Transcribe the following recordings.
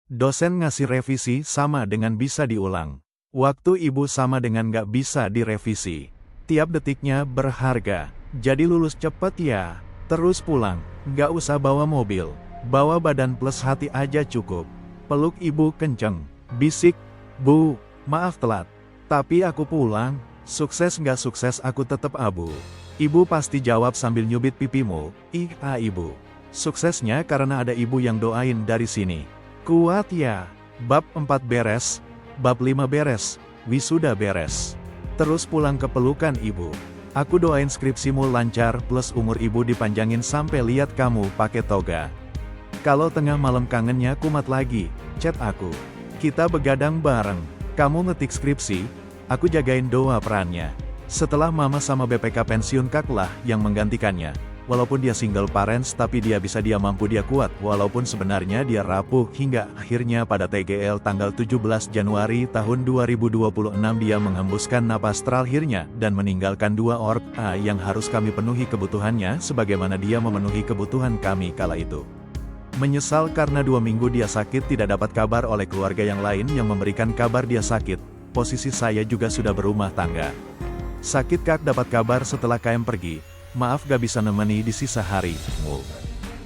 Dosen ngasih revisi sama dengan bisa diulang. Waktu ibu sama dengan nggak bisa direvisi. Tiap detiknya berharga. Jadi lulus cepet ya. Terus pulang. Nggak usah bawa mobil. Bawa badan plus hati aja cukup. Peluk ibu kenceng. Bisik, "Bu, maaf telat. Tapi aku pulang. Sukses nggak sukses aku tetap abu." Ibu pasti jawab sambil nyubit pipimu. Ibu. Suksesnya karena ada ibu yang doain dari sini. Kuat ya. Bab 4 beres. Bab 5 beres. Wisuda beres. Terus pulang ke pelukan ibu. Aku doain skripsimu lancar plus umur ibu dipanjangin sampai lihat kamu pakai toga. Kalau tengah malam kangennya kumat lagi, chat aku. Kita begadang bareng. Kamu ngetik skripsi, aku jagain doa perannya. Setelah mama sama BPK pensiun kaklah yang menggantikannya. Walaupun dia single parents tapi dia bisa dia mampu dia kuat. Walaupun sebenarnya dia rapuh hingga akhirnya pada TGL tanggal 17 Januari tahun 2026 dia menghembuskan napas terakhirnya dan meninggalkan 2 org yang harus kami penuhi kebutuhannya sebagaimana dia memenuhi kebutuhan kami kala itu. Menyesal karena 2 minggu dia sakit tidak dapat kabar oleh keluarga yang lain yang memberikan kabar dia sakit. Posisi saya juga sudah berumah tangga. Sakit kak dapat kabar setelah KM pergi. Maaf gak bisa nemeni di sisa hari.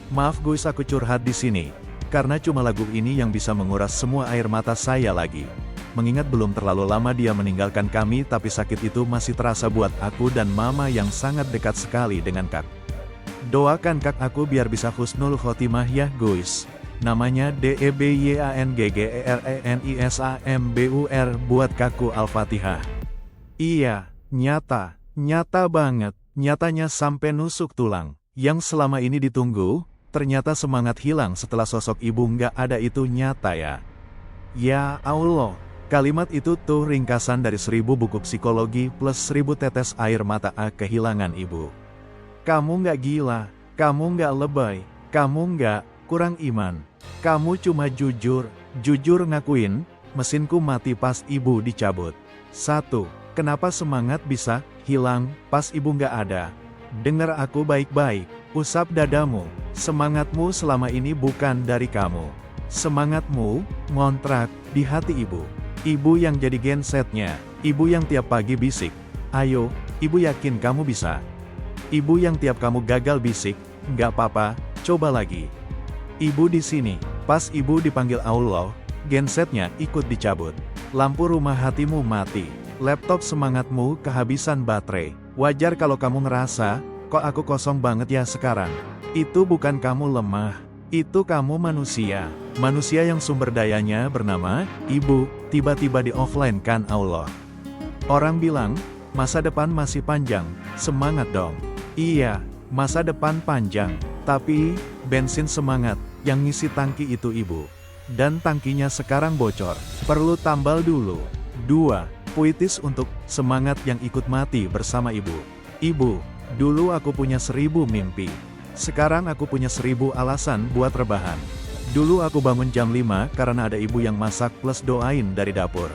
Maaf guys aku curhat di sini. Karena cuma lagu ini yang bisa menguras semua air mata saya lagi. Mengingat belum terlalu lama dia meninggalkan kami tapi sakit itu masih terasa buat aku dan mama yang sangat dekat sekali dengan kak. Doakan kak aku biar bisa husnul khotimah ya guys. Namanya DEBYANGGERENISAMBUR buat kakku Al-Fatihah. Iya, nyata banget. Nyatanya sampai nusuk tulang. Yang selama ini ditunggu, ternyata semangat hilang setelah sosok ibu nggak ada itu nyata ya. Ya Allah, kalimat itu tuh ringkasan dari 1000 buku psikologi plus 1000 tetes air mata kehilangan ibu. Kamu nggak gila, kamu nggak lebay, kamu nggak kurang iman. Kamu cuma jujur ngakuin, mesinku mati pas ibu dicabut. 1. Kenapa semangat bisa hilang pas ibu nggak ada? Dengar aku baik-baik, usap dadamu. Semangatmu selama ini bukan dari kamu. Semangatmu ngontrak di hati ibu. Ibu yang jadi gensetnya. Ibu yang tiap pagi bisik, "Ayo, ibu yakin kamu bisa." Ibu yang tiap kamu gagal bisik, "Nggak apa-apa, coba lagi." Ibu di sini. Pas ibu dipanggil Allah, gensetnya ikut dicabut. Lampu rumah hatimu mati. Laptop semangatmu kehabisan baterai. Wajar kalau kamu ngerasa, kok aku kosong banget ya sekarang. Itu bukan kamu lemah. Itu kamu manusia. Manusia yang sumber dayanya bernama ibu, tiba-tiba di offline kan Allah. Orang bilang, masa depan masih panjang. Semangat dong. Iya, masa depan panjang. Tapi, bensin semangat yang ngisi tangki itu ibu. Dan tangkinya sekarang bocor. Perlu tambal dulu. 2. Puitis untuk semangat yang ikut mati bersama ibu. Ibu, dulu aku punya 1000 mimpi. Sekarang aku punya 1000 alasan buat rebahan. Dulu aku bangun jam 5 karena ada ibu yang masak plus doain dari dapur.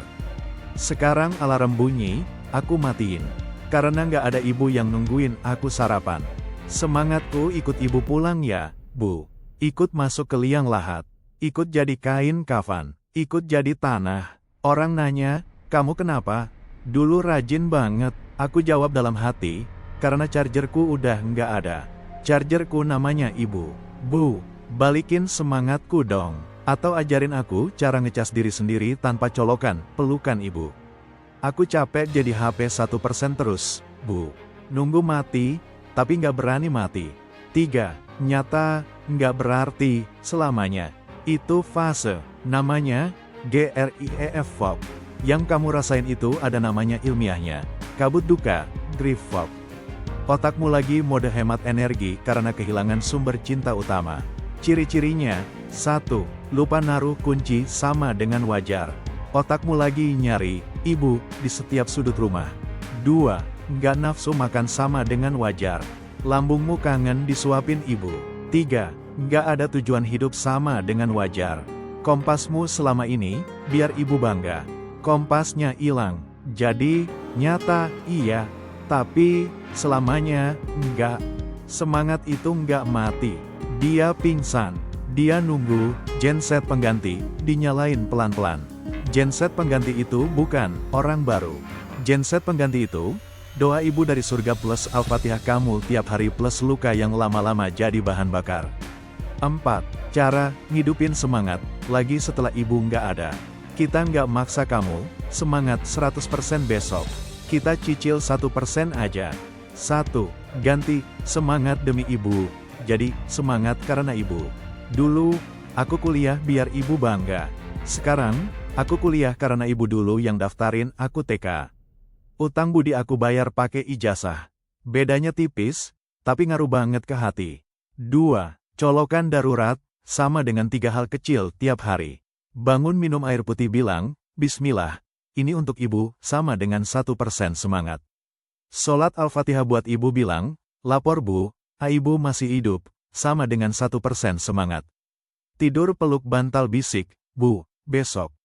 Sekarang alarm bunyi, aku matiin. Karena nggak ada ibu yang nungguin aku sarapan. Semangatku ikut ibu pulang ya, Bu. Ikut masuk ke liang lahat. Ikut jadi kain kafan. Ikut jadi tanah. Orang nanya, "Kamu kenapa?" "Dulu rajin banget." Aku jawab dalam hati, "Karena chargerku udah nggak ada." Chargerku namanya ibu. "Bu, balikin semangatku dong. Atau ajarin aku cara ngecas diri sendiri tanpa colokan, pelukan ibu." Aku capek jadi HP 1% terus, Bu. Nunggu mati, tapi nggak berani mati. 3. Nyata, nggak berarti selamanya. Itu fase, namanya GRIEF fog. Yang kamu rasain itu ada namanya ilmiahnya. Kabut duka, grief fog. Otakmu lagi mode hemat energi karena kehilangan sumber cinta utama. Ciri-cirinya, 1. Lupa naruh kunci sama dengan wajar. Otakmu lagi nyari ibu di setiap sudut rumah. 2. Nggak nafsu makan sama dengan wajar. Lambungmu kangen disuapin ibu. 3. Nggak ada tujuan hidup sama dengan wajar. Kompasmu selama ini, biar ibu bangga. Kompasnya hilang. Jadi, nyata, iya. Tapi, selamanya, enggak. Semangat itu enggak mati. Dia pingsan. Dia nunggu, genset pengganti, dinyalain pelan-pelan. Genset pengganti itu bukan orang baru. Genset pengganti itu, doa ibu dari surga plus Al-Fatihah kamu tiap hari plus luka yang lama-lama jadi bahan bakar. 4. Cara ngidupin semangat, lagi setelah ibu nggak ada. Kita nggak maksa kamu, semangat 100% besok. Kita cicil 1% aja. 1. Ganti, semangat demi ibu. Jadi, semangat karena ibu. Dulu, aku kuliah biar ibu bangga. Sekarang, aku kuliah karena ibu dulu yang daftarin aku TK. Utang budi aku bayar pakai ijazah. Bedanya tipis, tapi ngaruh banget ke hati. 2. Colokan darurat, sama dengan 3 hal kecil tiap hari. Bangun minum air putih bilang, Bismillah, ini untuk ibu, sama dengan 1% semangat. Sholat Al-Fatihah buat ibu bilang, lapor bu, ibu masih hidup, sama dengan 1% semangat. Tidur peluk bantal bisik, bu, besok